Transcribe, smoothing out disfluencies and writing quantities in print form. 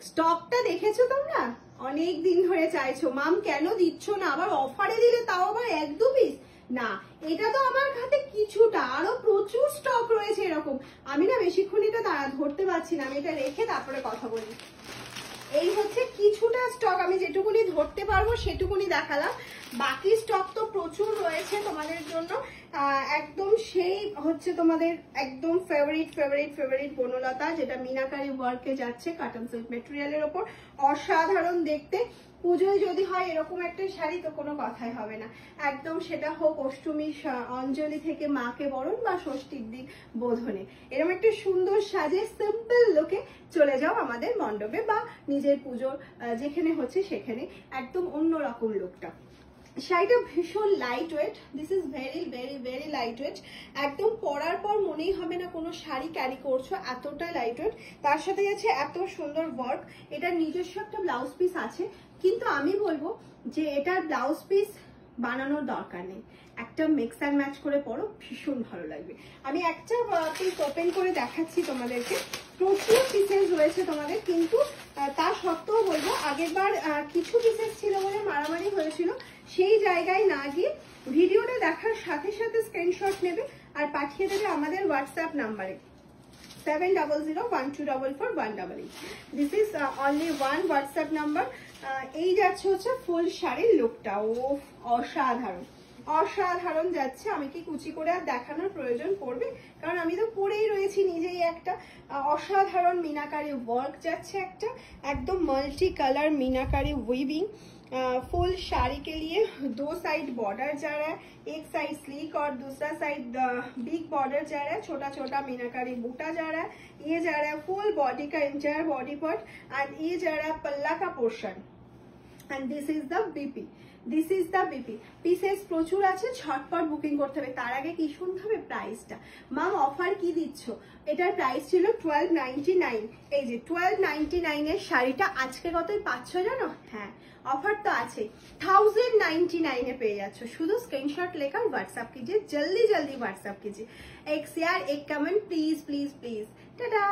স্টকটা দেখেছো তোমরা? অনেক দিন ধরে চাইছো মাম কেন দিচ্ছ না, আবার অফারে দিলে তাও আবার 1-2 পিস। না, এটা তো আমার হাতে কিছুটা, আরো প্রচুর স্টক রয়েছে এরকম। আমি না বেশিক্ষণ এটা ধরতে পারছি না, আমি এটা রেখে তারপরে কথা বলি। এই হচ্ছে কিছুটা স্টক, আমি যেটুকুনি ধরতে পারবো সেটুকুনি দেখালাম। বাকি স্টক তো প্রচুর রয়েছে তোমাদের জন্য। একদম সেই হচ্ছে তোমাদের একদম ফেভারিট বনলতা, যেটা মিনাকারি ওয়ার্কে যাচ্ছে কাটন সিল্ক মেটেরিয়ালের ওপর। অসাধারণ দেখতে। পুজোয় যদি হয় এরকম একটা শাড়ি তো কোনো কথাই হবে না। একদম সেটা হোক অষ্টমী অঞ্জলি থেকে মাকে বরণ বা ষষ্ঠীর দিন বোধনে, এরকম একটা সুন্দর সাজে সিম্পল লুকে চলে যাও আমাদের মণ্ডপে বা নিজের পুজোর যেখানে হচ্ছে সেখানে, একদম অন্যরকম লুকটা। শাড়িটা ভীষণ light weight, this is very light weight. একদম পরার পর মনেই হবে না কোনো শাড়ি ক্যারি করছো, এতটা লাইট ওয়েট। তার সাথে আছে এত সুন্দর ওয়ার্ক। এটার নিজস্ব একটা ব্লাউজ পিস আছে, কিন্তু আমি বলবো যে এটার ব্লাউজ পিস বানানোর দরকার নেই, একটা মিক্স অ্যান্ড ম্যাচ করে পরো, ভীষণ ভালো লাগবে। আমি একটা পিস ওপেন করে দেখাচ্ছি তোমাদেরকে। প্রচুর পিসেস রয়েছে তোমাদের, কিন্তু তা সত্ত্বেও বলবো আগেরবার কিছু পিসেস ছিল বলে মারামারি হয়েছিল, সেই জায়গায় না গিয়ে ভিডিওটা দেখার সাথে সাথে স্ক্রিনশট নেবে আর পাঠিয়ে দেবে আমাদের হোয়াটসঅ্যাপ নাম্বারে 7001244188। This is only one WhatsApp number. এই যাচ্ছে হচ্ছে ফুল শাড়ির লুকটা। ও অসাধারণ যাচ্ছে। আমি কি কুচি করে আর দেখানোর প্রয়োজন পড়বে, কারণ আমি তো পরেই রয়েছি নিজেই। একটা অসাধারণ মিনাকারি ওয়ার্ক যাচ্ছে, একটা একদম multi colour meenakari weaving. Full sari के लिए 2 साइड बॉर्डर जा रहा है, एक साइड स्लीक और दूसरा साइड बिग बॉर्डर जा रहा है, छोटा छोटा मीनाकारी बूटा जा रहा है। ये जा रहा है फुल बॉडी का इंटायर बॉडी पार्ट, एंड ये जा रहा है पल्ला का portion, and this is the BP. Pieces প্রচুর আছে, ঝটপট বুকিং করতে হবে। তার আগে কি শুনতে হবে প্রাইসটা। মাম অফার কি দিচ্ছ? এটার প্রাইস ছিল 1299। এই যে 1299 এর শাড়িটা আজকে কতই পাচ্ছ জানো? হ্যাঁ, ऑफर तो আছে 1099 ए পেয়ে যাচ্ছ। শুধু স্ক্রিনশট लेकर व्हाट्सएप कीजिए, जल्दी व्हाट्सएप कीजिए। एक शेयर एक कमेंट प्लीज। टाटा।